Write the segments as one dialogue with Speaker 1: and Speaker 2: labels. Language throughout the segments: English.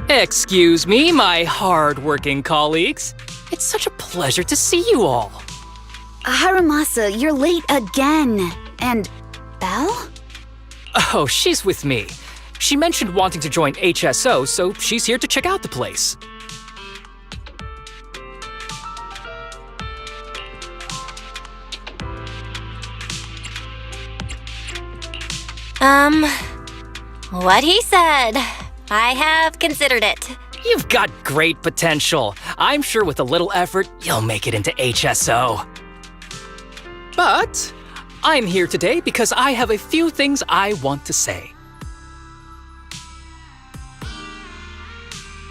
Speaker 1: Excuse me, my hard-working colleagues. It's such a pleasure to see you all.
Speaker 2: Harumasa, you're late again. And Belle?
Speaker 1: Oh, she's with me. She mentioned wanting to join HSO, so she's here to check out the place.
Speaker 3: What he said. I have considered it.
Speaker 1: You've got great potential. I'm sure with a little effort, you'll make it into HSO. But I'm here today because I have a few things I want to say.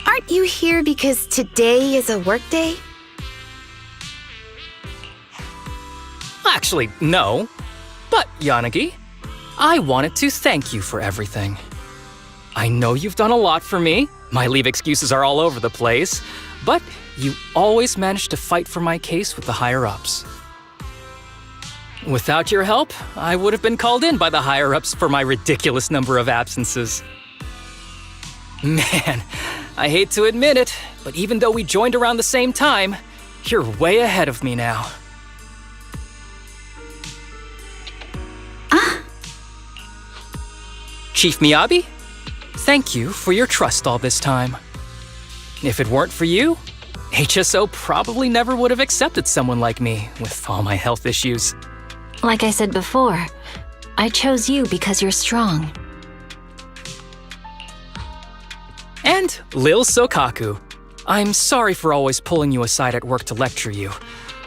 Speaker 2: Aren't you here because today is a work day?
Speaker 1: Actually, no. But, Yanagi, I wanted to thank you for everything. I know you've done a lot for me. My leave excuses are all over the place. But you always managed to fight for my case with the higher-ups. Without your help, I would have been called in by the higher-ups for my ridiculous number of absences. Man, I hate to admit it, but even though we joined around the same time, you're way ahead of me now. Chief Miyabi, thank you for your trust all this time. If it weren't for you, HSO probably never would have accepted someone like me with all my health issues.
Speaker 3: Like I said before, I chose you because you're strong.
Speaker 1: And Lil Sokaku, I'm sorry for always pulling you aside at work to lecture you.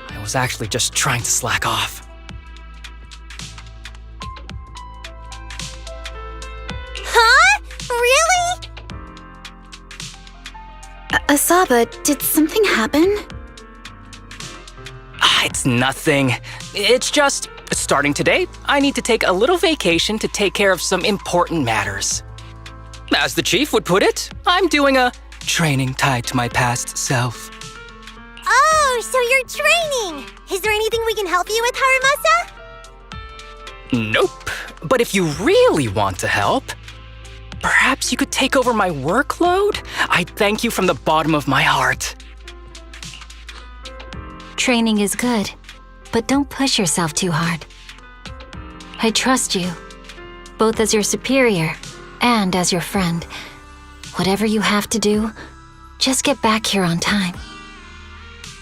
Speaker 1: I was actually just trying to slack off.
Speaker 3: Huh? Really?
Speaker 2: Asaba, did something happen?
Speaker 1: It's nothing. It's just, starting today, I need to take a little vacation to take care of some important matters. As the chief would put it, I'm doing a training tied to my past self.
Speaker 3: Oh, so you're training! Is there anything we can help you with, Harumasa?
Speaker 1: Nope. But if you really want to help, perhaps you could take over my workload? I'd thank you from the bottom of my heart.
Speaker 3: Training is good, but don't push yourself too hard. I trust you, both as your superior and as your friend. Whatever you have to do, just get back here on time.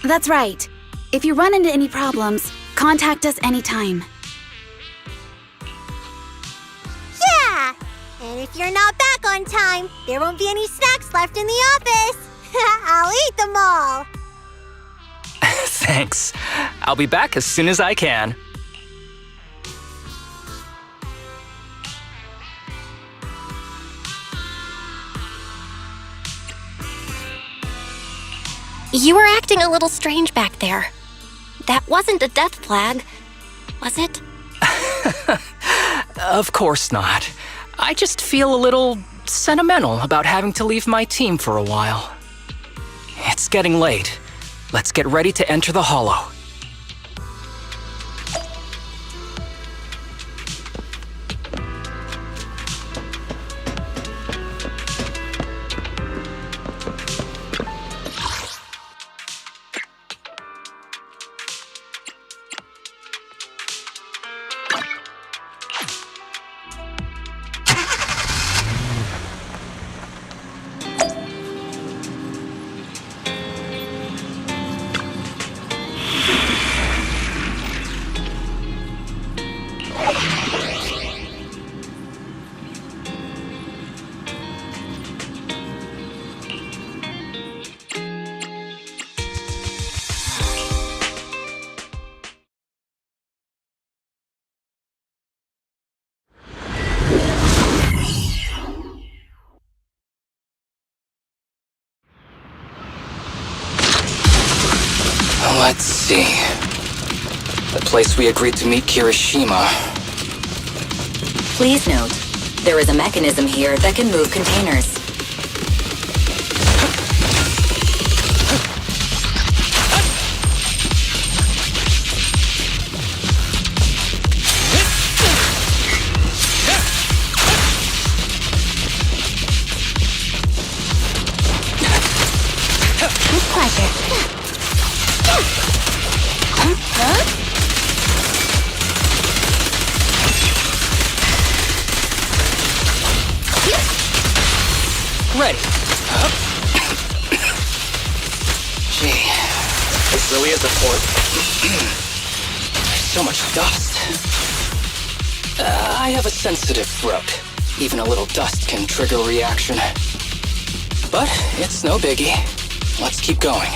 Speaker 2: That's right. If you run into any problems, contact us anytime.
Speaker 4: Yeah! And if you're not back on time, there won't be any snacks left in the office. I'll eat them all.
Speaker 1: Thanks. I'll be back as soon as I can.
Speaker 3: You were acting a little strange back there. That wasn't a death flag, was it?
Speaker 1: Of course not. I just feel a little sentimental about having to leave my team for a while. It's getting late. Let's get ready to enter the Hollow. Let's see. The place we agreed to meet Kirishima.
Speaker 5: Please note, there is a mechanism here that can move containers.
Speaker 1: Ready. Up. Gee, this really is a port. There's so much dust. I have a sensitive throat. Even a little dust can trigger a reaction. But it's no biggie. Let's keep going.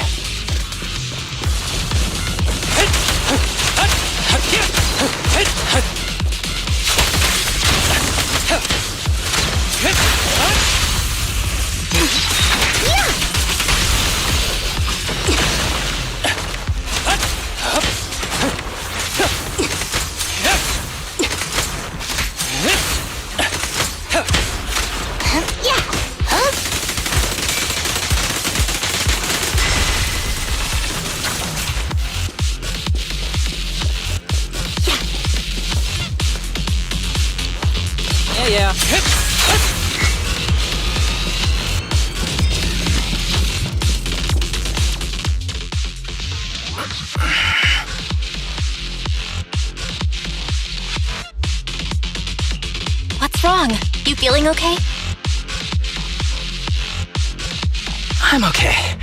Speaker 1: Yeah.
Speaker 3: What's wrong? You feeling okay?
Speaker 1: I'm okay.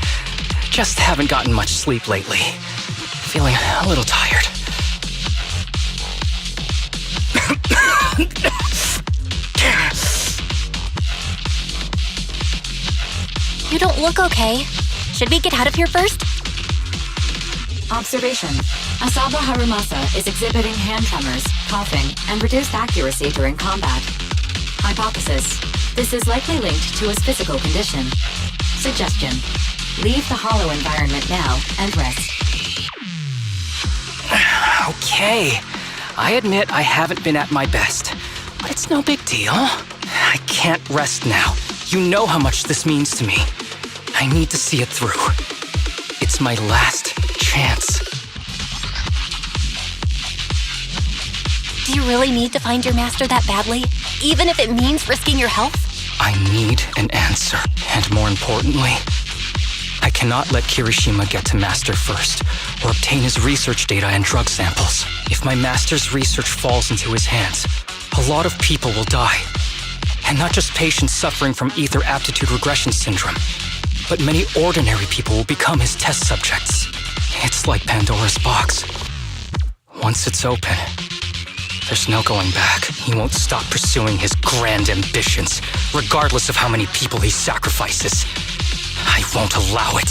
Speaker 1: Just haven't gotten much sleep lately. Feeling a little tired.
Speaker 3: You don't look okay. Should we get out of here first?
Speaker 5: Observation. Asaba Harumasa is exhibiting hand tremors, coughing, and reduced accuracy during combat. Hypothesis. This is likely linked to his physical condition. Suggestion. Leave the hollow environment now and rest.
Speaker 1: Okay. I admit I haven't been at my best, but it's no big deal. I can't rest now. You know how much this means to me. I need to see it through. It's my last chance.
Speaker 3: Do you really need to find your master that badly? Even if it means risking your health?
Speaker 1: I need an answer. And more importantly, I cannot let Kirishima get to Master first, or obtain his research data and drug samples. If my Master's research falls into his hands, a lot of people will die. And not just patients suffering from ether aptitude regression syndrome, but many ordinary people will become his test subjects. It's like Pandora's box. Once it's open, there's no going back. He won't stop pursuing his grand ambitions, regardless of how many people he sacrifices. I won't allow it.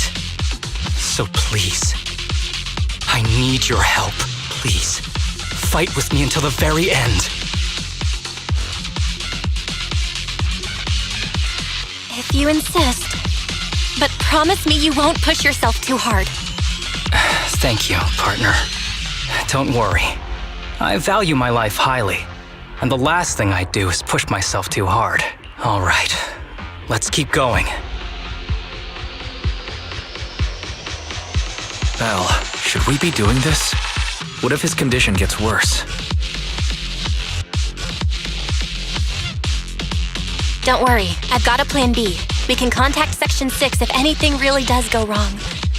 Speaker 1: So please, I need your help. Please, fight with me until the very end.
Speaker 3: If you insist. But promise me you won't push yourself too hard.
Speaker 1: Thank you, partner. Don't worry. I value my life highly, and the last thing I do is push myself too hard. All right, let's keep going.
Speaker 6: Belle, should we be doing this? What if his condition gets worse?
Speaker 3: Don't worry, I've got a plan B. We can contact Section 6 if anything really does go wrong.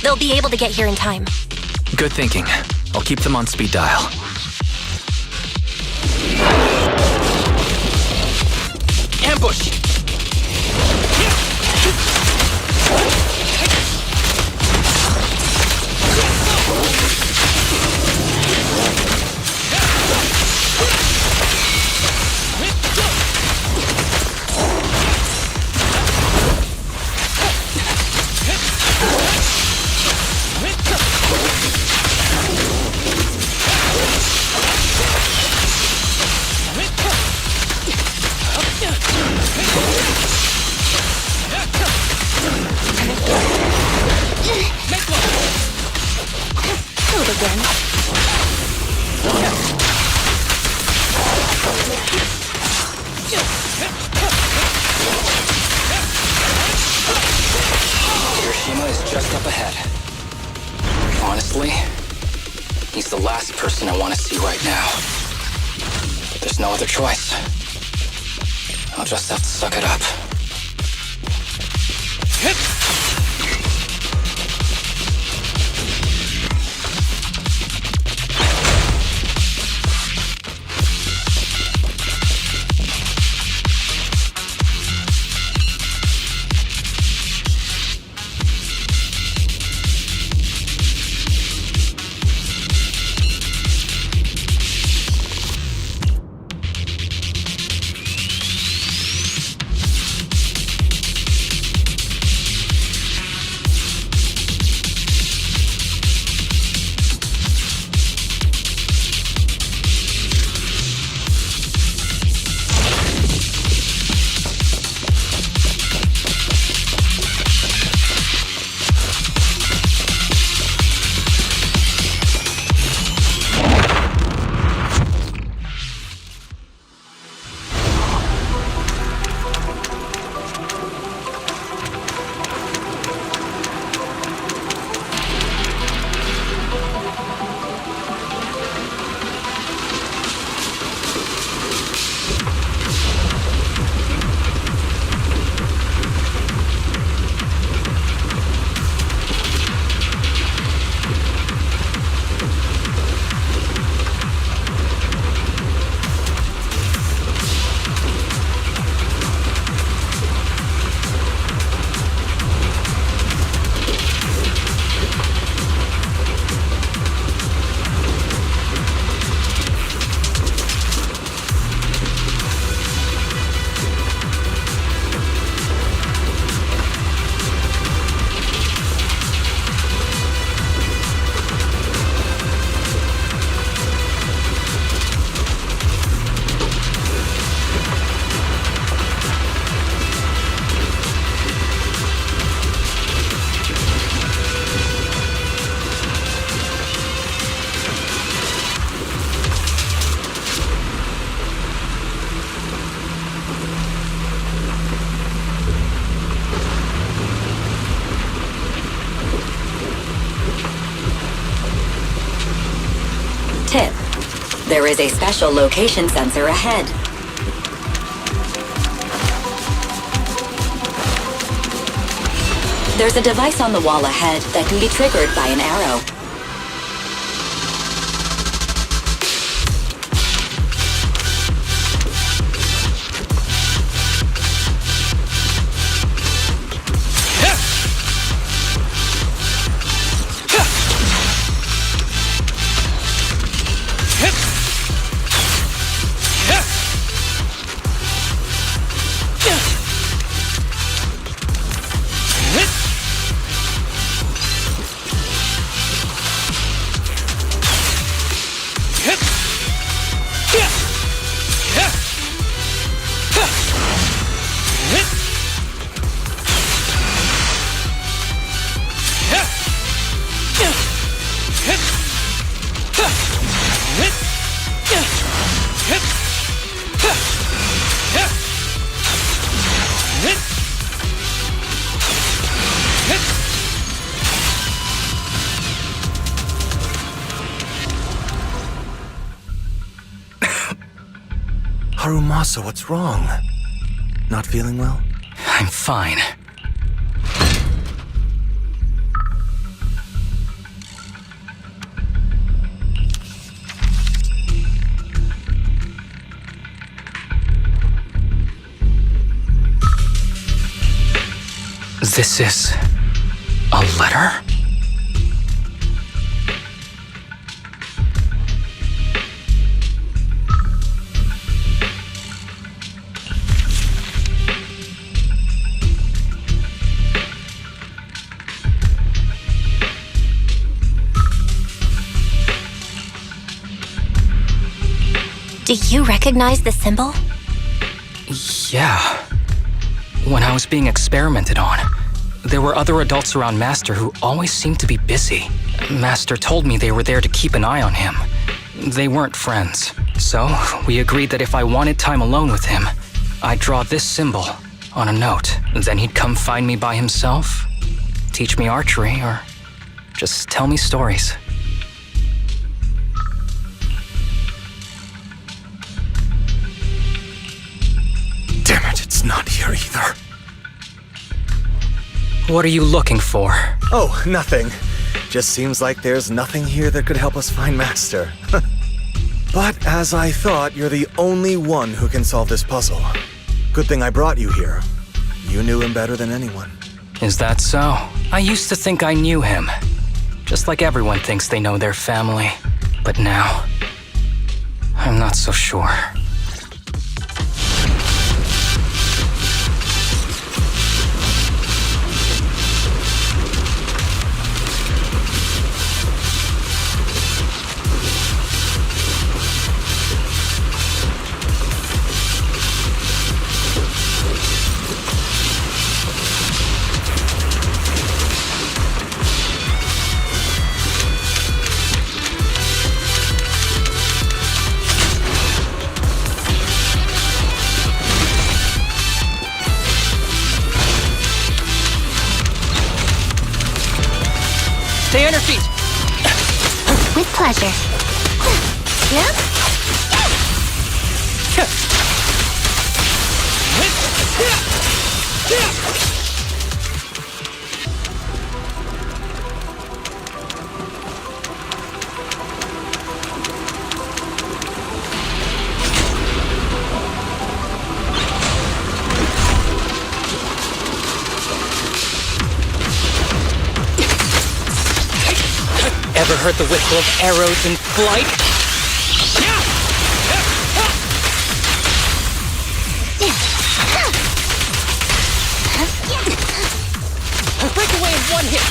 Speaker 3: They'll be able to get here in time.
Speaker 6: Good thinking. I'll keep them on speed dial.
Speaker 1: Ambush! Kirishima is just up ahead. Honestly, he's the last person I want to see right now. But there's no other choice. I'll just have to suck it up.
Speaker 5: There is a special location sensor ahead. There's a device on the wall ahead that can be triggered by an arrow.
Speaker 7: Harumasa, what's wrong? Not feeling well?
Speaker 1: I'm fine. This is a letter?
Speaker 4: Do you recognize the symbol?
Speaker 1: Yeah. When I was being experimented on, there were other adults around Master who always seemed to be busy. Master told me they were there to keep an eye on him. They weren't friends. So, we agreed that if I wanted time alone with him, I'd draw this symbol on a note. Then he'd come find me by himself, teach me archery, or just tell me stories.
Speaker 7: Damn it, it's not here either.
Speaker 1: What are you looking for?
Speaker 7: Oh, nothing. Just seems like there's nothing here that could help us find Master. But as I thought, you're the only one who can solve this puzzle. Good thing I brought you here. You knew him better than anyone.
Speaker 1: Is that so? I used to think I knew him. Just like everyone thinks they know their family. But now, I'm not so sure. Stay on your feet!
Speaker 4: With pleasure. Yep.
Speaker 1: Ever heard the whistle of arrows in flight? Break away in one hit!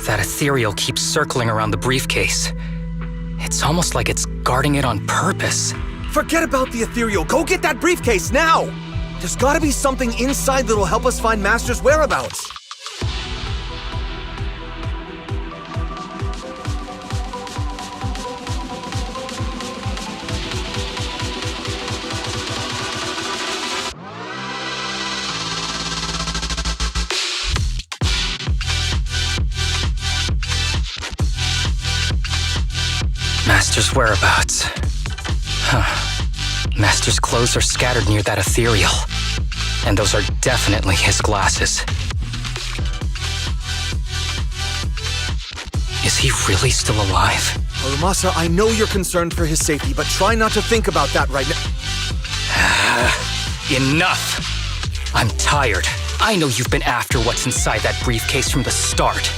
Speaker 1: That ethereal keeps circling around the briefcase. It's almost like it's guarding it on purpose.
Speaker 7: Forget about the ethereal. Go get that briefcase now! There's gotta be something inside that'll help us find Master's whereabouts.
Speaker 1: Master's whereabouts. Huh. Master's clothes are scattered near that ethereal. And those are definitely his glasses. Is he really still alive?
Speaker 7: Harumasa, I know you're concerned for his safety, but try not to think about that right now.
Speaker 1: Enough! I'm tired. I know you've been after what's inside that briefcase from the start.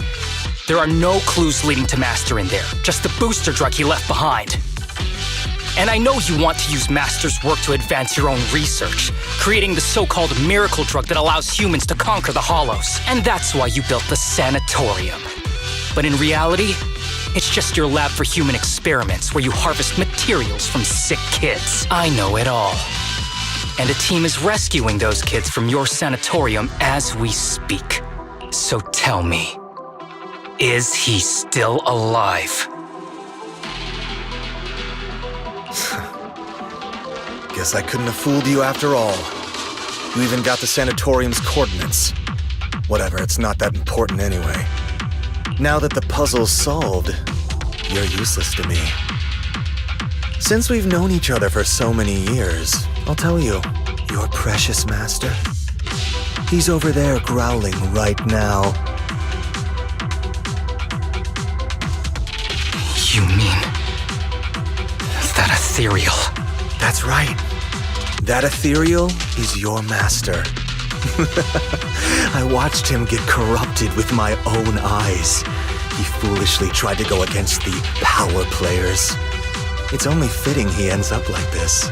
Speaker 1: There are no clues leading to Master in there, just the booster drug he left behind. And I know you want to use Master's work to advance your own research, creating the so-called miracle drug that allows humans to conquer the Hollows. And that's why you built the sanatorium. But in reality, it's just your lab for human experiments where you harvest materials from sick kids. I know it all. And a team is rescuing those kids from your sanatorium as we speak. So tell me, is he still alive?
Speaker 7: Guess I couldn't have fooled you after all. You even got the sanatorium's coordinates. Whatever, it's not that important anyway. Now that the puzzle's solved, you're useless to me. Since we've known each other for so many years, I'll tell you, your precious master, he's over there growling right now.
Speaker 1: You mean that ethereal?
Speaker 7: That's right. That ethereal is your master. I watched him get corrupted with my own eyes. He foolishly tried to go against the power players. It's only fitting he ends up like this.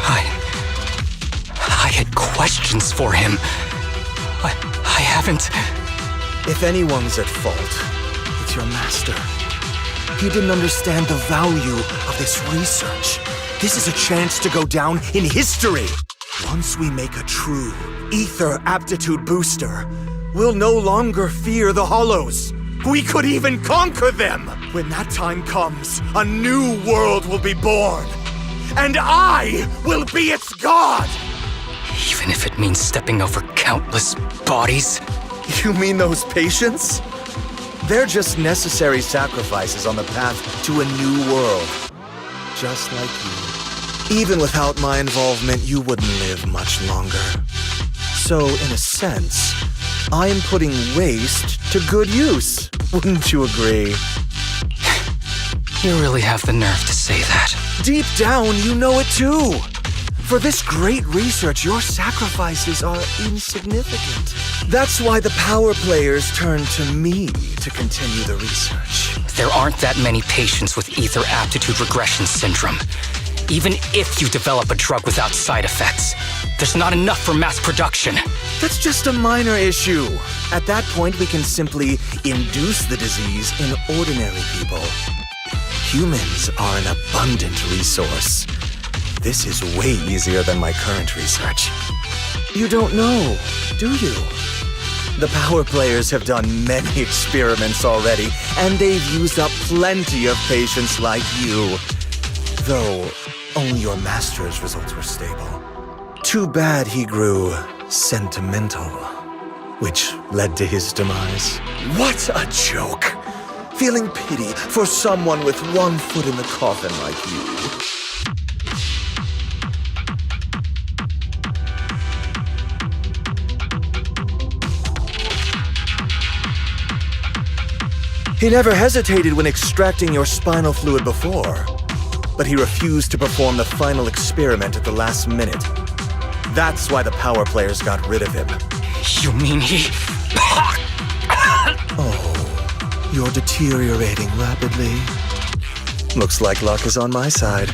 Speaker 1: I had questions for him. I haven't...
Speaker 7: If anyone's at fault, it's your master. He didn't understand the value of this research. This is a chance to go down in history. Once we make a true ether aptitude booster, we'll no longer fear the Hollows. We could even conquer them. When that time comes, a new world will be born. And I will be its god!
Speaker 1: Even if it means stepping over countless bodies?
Speaker 7: You mean those patients? They're just necessary sacrifices on the path to a new world. Just like you. Even without my involvement, you wouldn't live much longer. So, in a sense, I'm putting waste to good use. Wouldn't you agree?
Speaker 1: You really have the nerve to say that.
Speaker 7: Deep down, you know it too. For this great research, your sacrifices are insignificant. That's why the power players turn to me to continue the research.
Speaker 1: There aren't that many patients with ether aptitude regression syndrome. Even if you develop a drug without side effects, there's not enough for mass production.
Speaker 7: That's just a minor issue. At that point, we can simply induce the disease in ordinary people. Humans are an abundant resource. This is way easier than my current research. You don't know, do you? The power players have done many experiments already, and they've used up plenty of patients like you. Though, only your master's results were stable. Too bad he grew sentimental, which led to his demise. What a joke! Feeling pity for someone with one foot in the coffin like you. He never hesitated when extracting your spinal fluid before, but he refused to perform the final experiment at the last minute. That's why the power players got rid of him.
Speaker 1: You mean he...
Speaker 7: Oh, you're deteriorating rapidly. Looks like luck is on my side.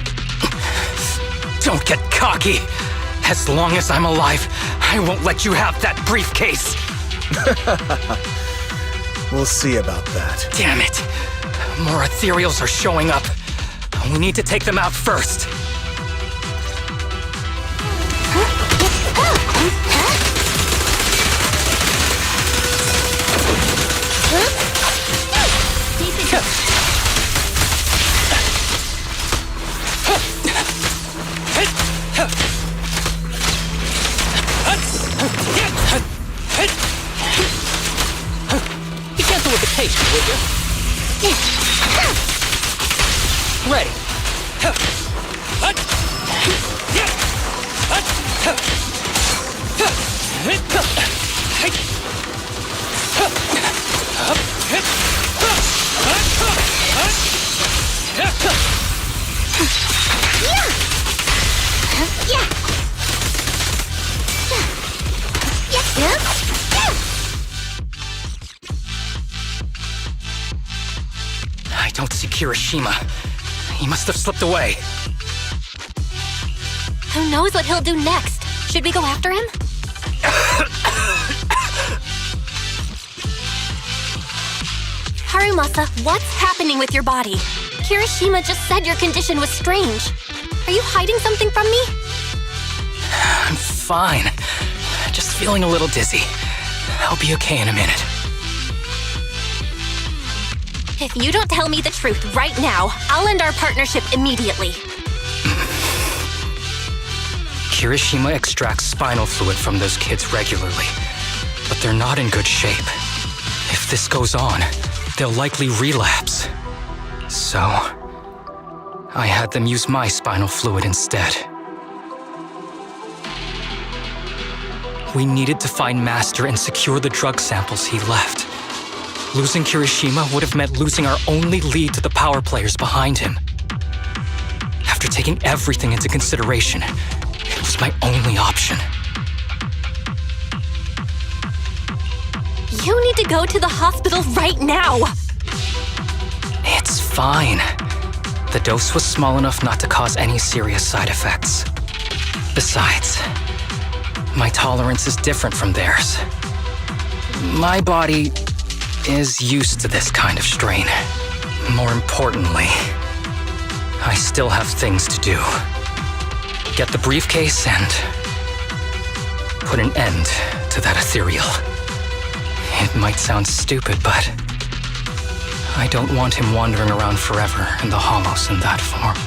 Speaker 1: Don't get cocky. As long as I'm alive, I won't let you have that briefcase.
Speaker 7: We'll see about that.
Speaker 1: Damn it! More ethereals are showing up. We need to take them out first. Be gentle with the patient, would you? Ready. I don't see Kirishima. He must have slipped away.
Speaker 3: Who knows what he'll do next? Should we go after him? Harumasa, what's happening with your body? Kirishima just said your condition was strange. Are you hiding something from me?
Speaker 1: I'm fine. Just feeling a little dizzy. I'll be okay in a minute.
Speaker 3: If you don't tell me the truth right now, I'll end our partnership immediately.
Speaker 1: Kirishima extracts spinal fluid from those kids regularly, but they're not in good shape. If this goes on, they'll likely relapse. So, I had them use my spinal fluid instead. We needed to find Master and secure the drug samples he left. Losing Kirishima would have meant losing our only lead to the power players behind him. After taking everything into consideration, it was my only option.
Speaker 3: You need to go to the hospital right now!
Speaker 1: It's fine. The dose was small enough not to cause any serious side effects. Besides, my tolerance is different from theirs. My body is used to this kind of strain. More importantly, I still have things to do. Get the briefcase and put an end to that ethereal. It might sound stupid, but I don't want him wandering around forever in the hollows in that form.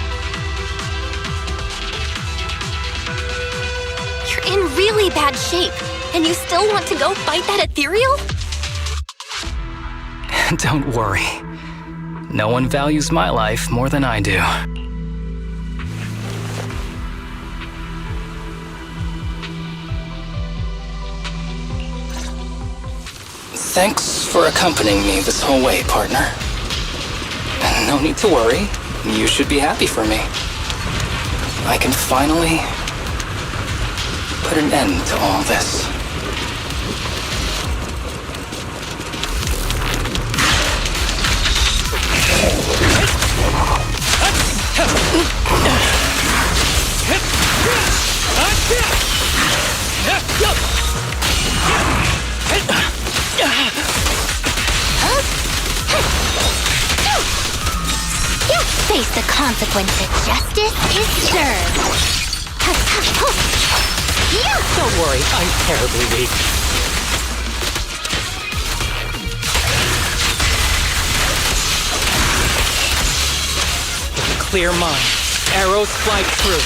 Speaker 3: You're in really bad shape, and you still want to go fight that ethereal?
Speaker 1: Don't worry. No one values my life more than I do. Thanks for accompanying me this whole way, partner. No need to worry. You should be happy for me. I can finally put an end to all this.
Speaker 3: Face the consequences. Justice is served.
Speaker 1: Don't worry, I'm terribly weak. With a clear mind, arrows fly through.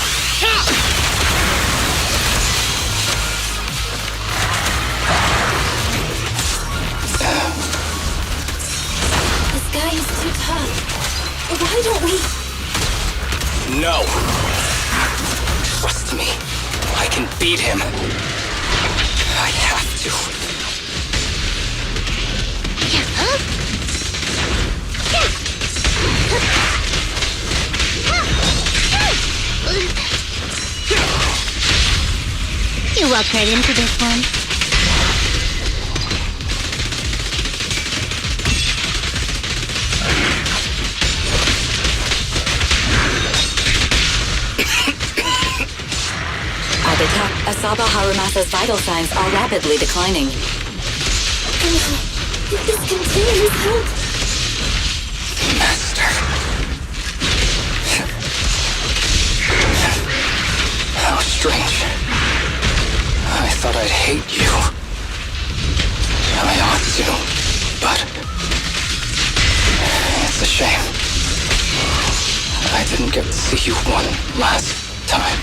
Speaker 3: This guy is too tough. Why don't we...
Speaker 1: No. Trust me. I can beat him. I have to.
Speaker 3: You walked right into this one.
Speaker 5: I detect Asaba Harumasa's vital signs are rapidly declining.
Speaker 4: If this continues,
Speaker 1: Master. How strange. I thought I'd hate you. I ought to, but it's a shame. I didn't get to see you one last time.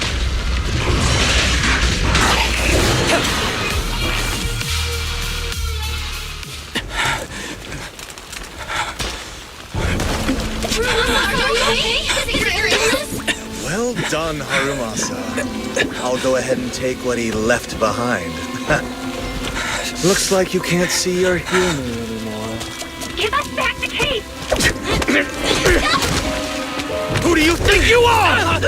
Speaker 7: Well done, Harumasa. I'll go ahead and take what he left behind. Looks like you can't see or hear me anymore.
Speaker 4: give us back the case!
Speaker 7: Who do you think you are?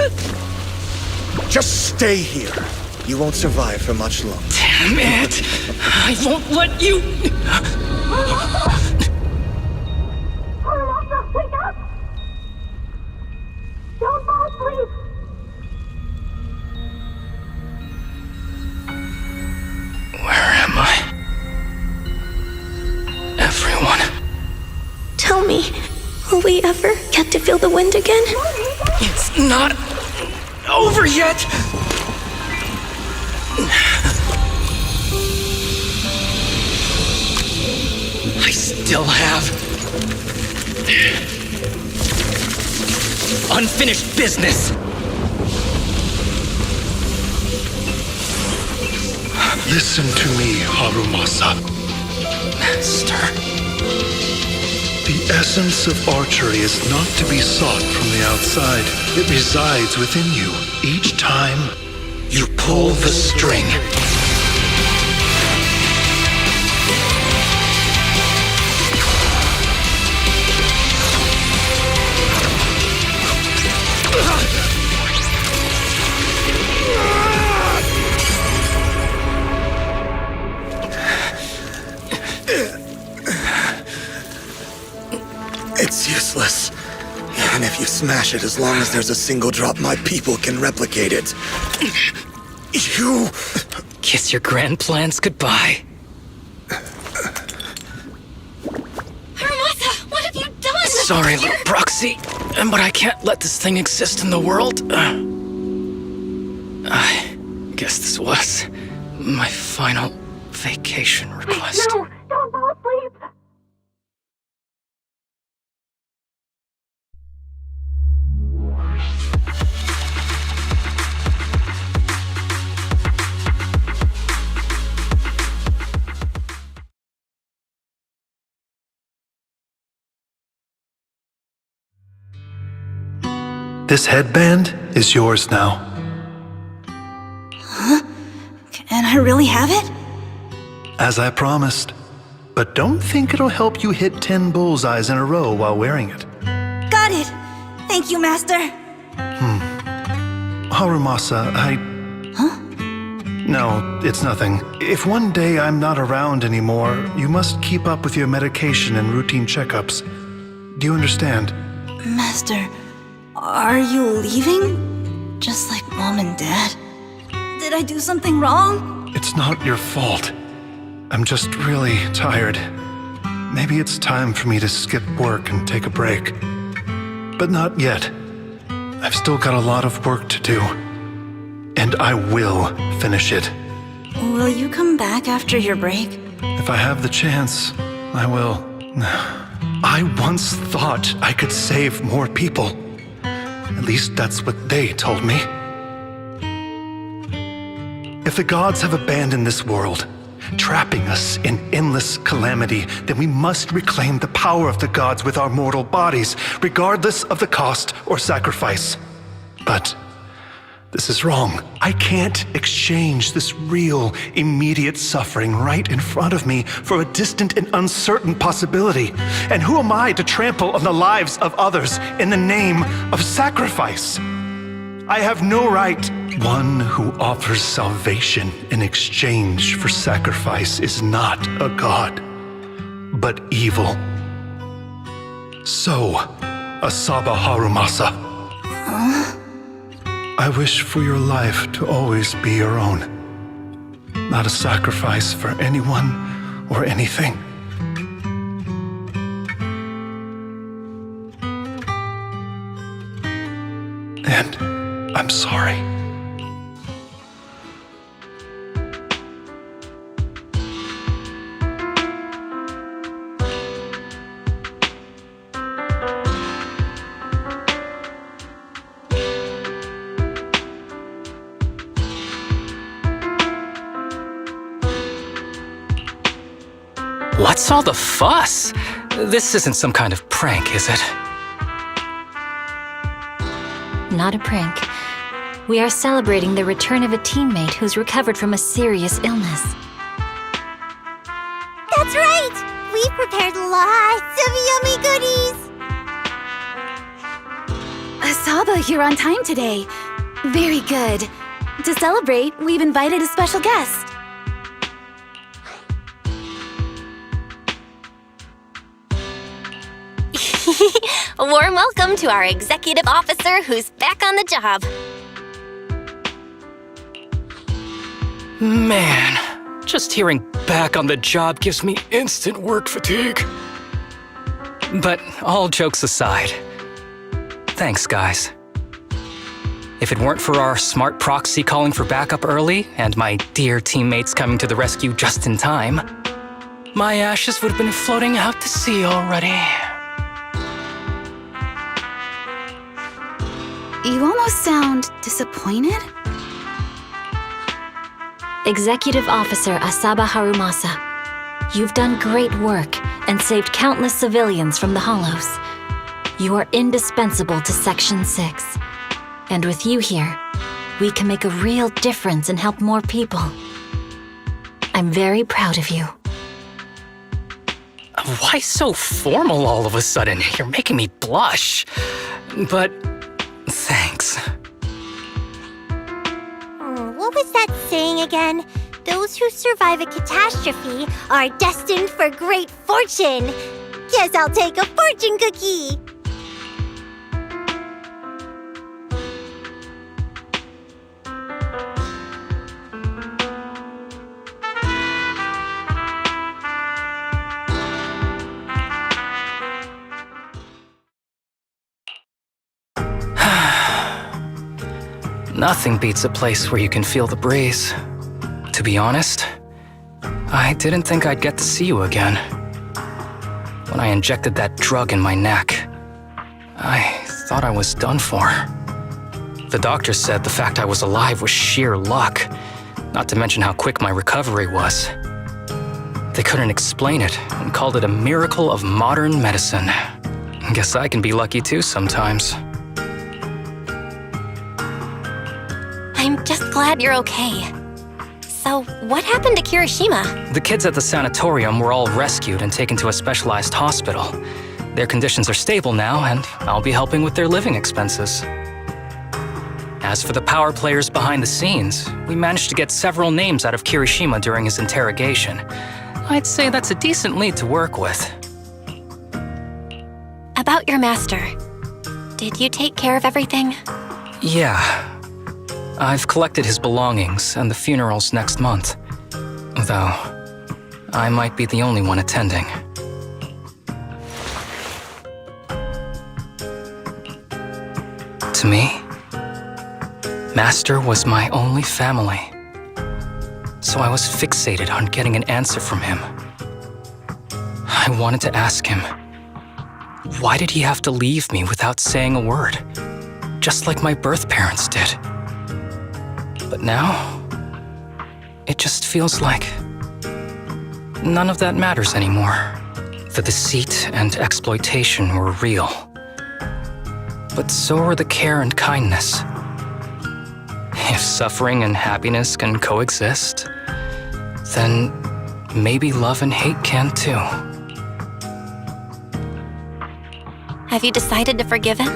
Speaker 7: Just stay here. You won't survive for much longer.
Speaker 1: Damn it! I won't let you...
Speaker 4: Harumasa, wake up! Don't fall asleep!
Speaker 1: Where am I? Everyone.
Speaker 4: Tell me, will we ever get to feel the wind again?
Speaker 1: It's not over yet! I still have unfinished business.
Speaker 8: Listen to me, Harumasa.
Speaker 1: Master.
Speaker 8: The essence of archery is not to be sought from the outside. It resides within you. Each time you pull the string.
Speaker 7: It's useless. Even if you smash it, as long as there's a single drop, my people can replicate it. You...
Speaker 1: Kiss your grand plans goodbye.
Speaker 4: Harumasa, what have you done?
Speaker 1: Sorry, little proxy, but I can't let this thing exist in the world. I guess this was my final vacation request.
Speaker 4: No, don't fall asleep!
Speaker 8: This headband is yours now.
Speaker 2: Can I really have it?
Speaker 8: As I promised. But don't think it'll help you hit 10 bullseyes in a row while wearing it.
Speaker 2: Got it. Thank you, Master.
Speaker 8: Harumasa, No, it's nothing. If one day I'm not around anymore, you must keep up with your medication and routine checkups. Do you understand?
Speaker 2: Master, are you leaving? Just like Mom and Dad? Did I do something wrong?
Speaker 8: It's not your fault. I'm just really tired. Maybe it's time for me to skip work and take a break. But not yet. I've still got a lot of work to do. And I will finish it.
Speaker 2: Will you come back after your break?
Speaker 8: If I have the chance, I will. I once thought I could save more people. At least that's what they told me. If the gods have abandoned this world, trapping us in endless calamity, then we must reclaim the power of the gods with our mortal bodies, regardless of the cost or sacrifice. But this is wrong. I can't exchange this real, immediate suffering right in front of me for a distant and uncertain possibility. And who am I to trample on the lives of others in the name of sacrifice? I have no right. One who offers salvation in exchange for sacrifice is not a god, but evil. So, Asaba Harumasa. I wish for your life to always be your own. Not a sacrifice for anyone or anything. I'm sorry.
Speaker 1: What's all the fuss? This isn't some kind of prank, is it?
Speaker 3: Not a prank. We are celebrating the return of a teammate who's recovered from a serious illness.
Speaker 4: That's right! We've prepared lots of yummy goodies!
Speaker 2: Asaba, you're on time today. Very good. To celebrate, we've invited a special guest.
Speaker 9: A warm welcome to our executive officer who's back on the job.
Speaker 1: Man, just hearing back on the job gives me instant work fatigue. But all jokes aside, thanks, guys. If it weren't for our smart proxy calling for backup early and my dear teammates coming to the rescue just in time, my ashes would have been floating out to sea already.
Speaker 2: You almost sound disappointed?
Speaker 3: Executive Officer Asaba Harumasa, you've done great work and saved countless civilians from the Hollows. You are indispensable to Section 6. And with you here, we can make a real difference and help more people. I'm very proud of you.
Speaker 1: Why so formal all of a sudden? You're making me blush. But thanks.
Speaker 4: What was that saying again? Those who survive a catastrophe are destined for great fortune. Guess I'll take a fortune cookie.
Speaker 1: Nothing beats a place where you can feel the breeze. To be honest, I didn't think I'd get to see you again. When I injected that drug in my neck, I thought I was done for. The doctor said the fact I was alive was sheer luck, not to mention how quick my recovery was. They couldn't explain it and called it a miracle of modern medicine. Guess I can be lucky too sometimes.
Speaker 9: I'm just glad you're okay. So, what happened to Kirishima?
Speaker 1: The kids at the sanatorium were all rescued and taken to a specialized hospital. Their conditions are stable now, and I'll be helping with their living expenses. As for the power players behind the scenes, we managed to get several names out of Kirishima during his interrogation. I'd say that's a decent lead to work with.
Speaker 9: About your master. Did you take care of everything?
Speaker 1: Yeah. I've collected his belongings, and the funeral's next month. Though, I might be the only one attending. To me, Master was my only family. So I was fixated on getting an answer from him. I wanted to ask him, why did he have to leave me without saying a word? Just like my birth parents did. But now, it just feels like none of that matters anymore. The deceit and exploitation were real. But so were the care and kindness. If suffering and happiness can coexist, then maybe love and hate can too.
Speaker 9: Have you decided to forgive him?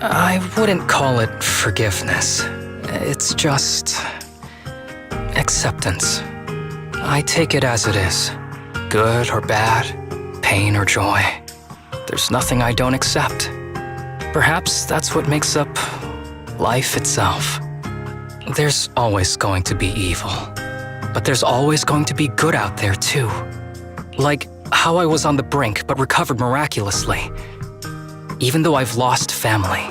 Speaker 1: I wouldn't call it forgiveness. It's just acceptance. I take it as it is. Good or bad, pain or joy. There's nothing I don't accept. Perhaps that's what makes up life itself. There's always going to be evil, but there's always going to be good out there too. Like how I was on the brink but recovered miraculously. Even though I've lost family,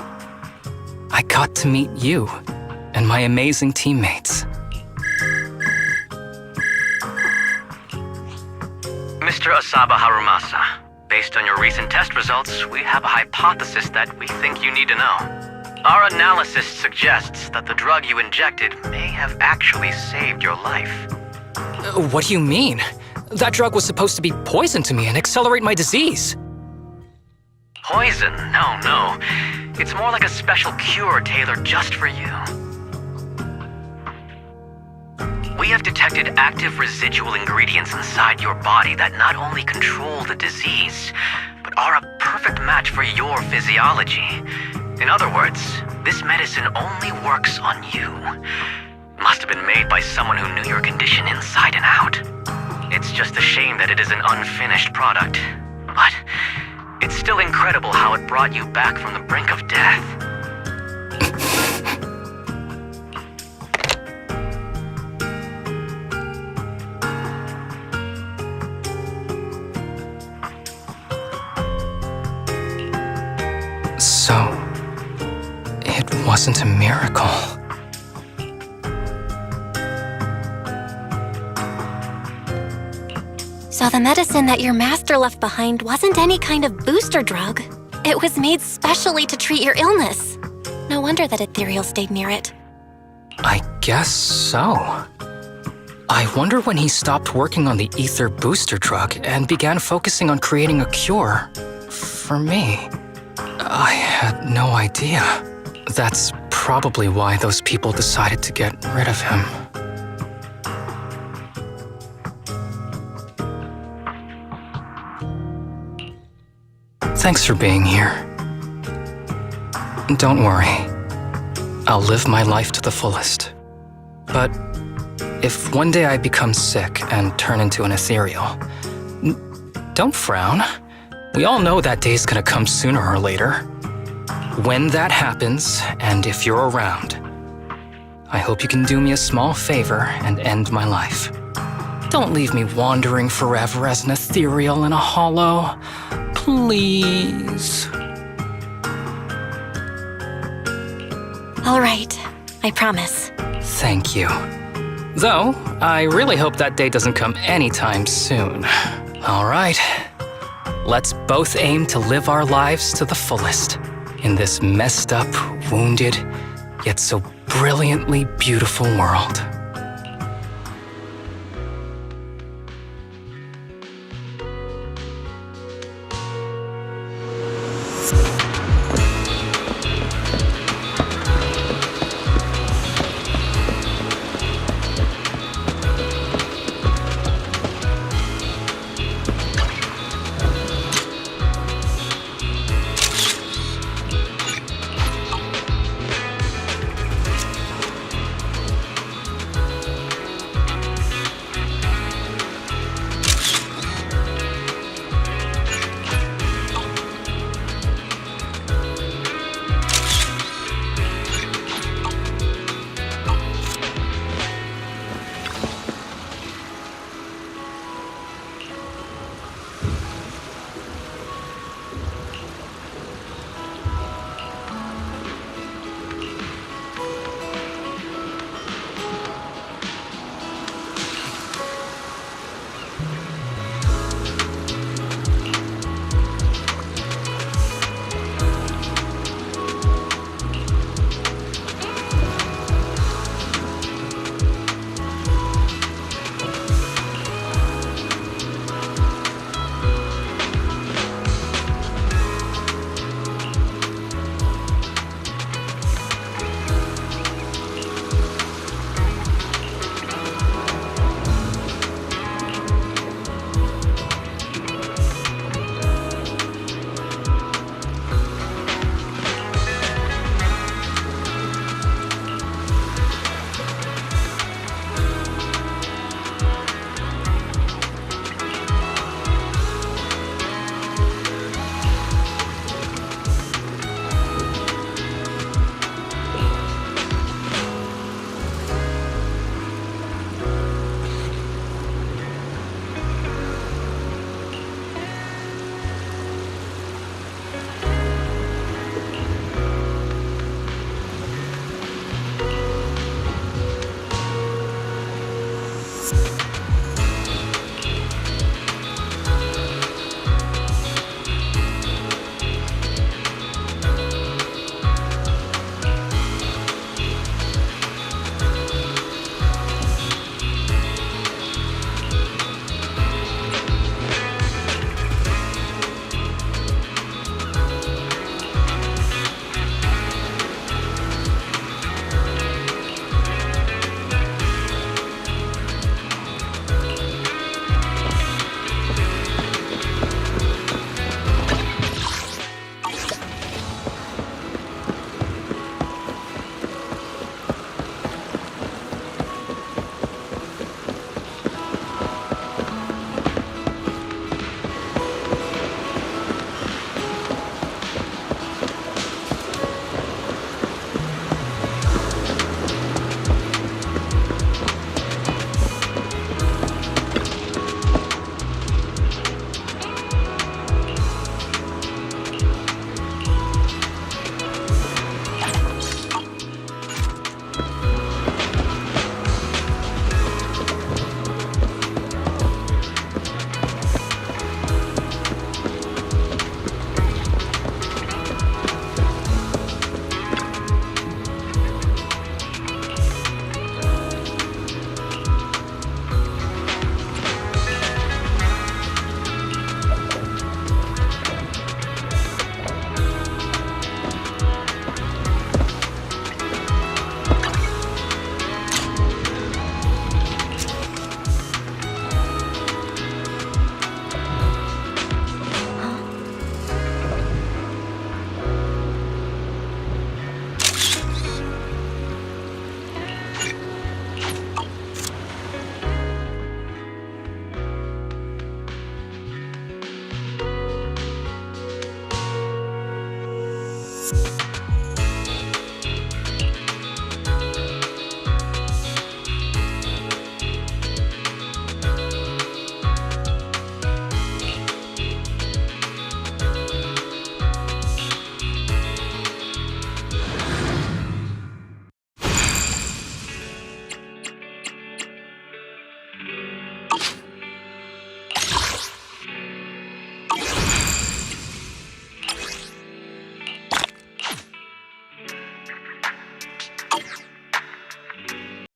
Speaker 1: I got to meet you and my amazing teammates.
Speaker 6: Mr. Asaba Harumasa, based on your recent test results, we have a hypothesis that we think you need to know. Our analysis suggests that the drug you injected may have actually saved your life.
Speaker 1: What do you mean? That drug was supposed to be poison to me and accelerate my disease.
Speaker 6: Poison? No. It's more like a special cure tailored just for you. We have detected active residual ingredients inside your body that not only control the disease, but are a perfect match for your physiology. In other words, this medicine only works on you. It must have been made by someone who knew your condition inside and out. It's just a shame that it is an unfinished product. But it's still incredible how it brought you back from the brink of death.
Speaker 1: So, it wasn't a miracle.
Speaker 9: So the medicine that your master left behind wasn't any kind of booster drug. It was made specially to treat your illness. No wonder that Ethereal stayed near it.
Speaker 1: I guess so. I wonder when he stopped working on the ether booster drug and began focusing on creating a cure for me. I had no idea. That's probably why those people decided to get rid of him. Thanks for being here. Don't worry. I'll live my life to the fullest. But if one day I become sick and turn into an ethereal, don't frown. We all know that day's gonna come sooner or later. When that happens, and if you're around, I hope you can do me a small favor and end my life. Don't leave me wandering forever as an ethereal in a hollow. Please.
Speaker 9: All right, I promise.
Speaker 1: Thank you. Though, I really hope that day doesn't come anytime soon. All right. Let's both aim to live our lives to the fullest in this messed up, wounded, yet so brilliantly beautiful world.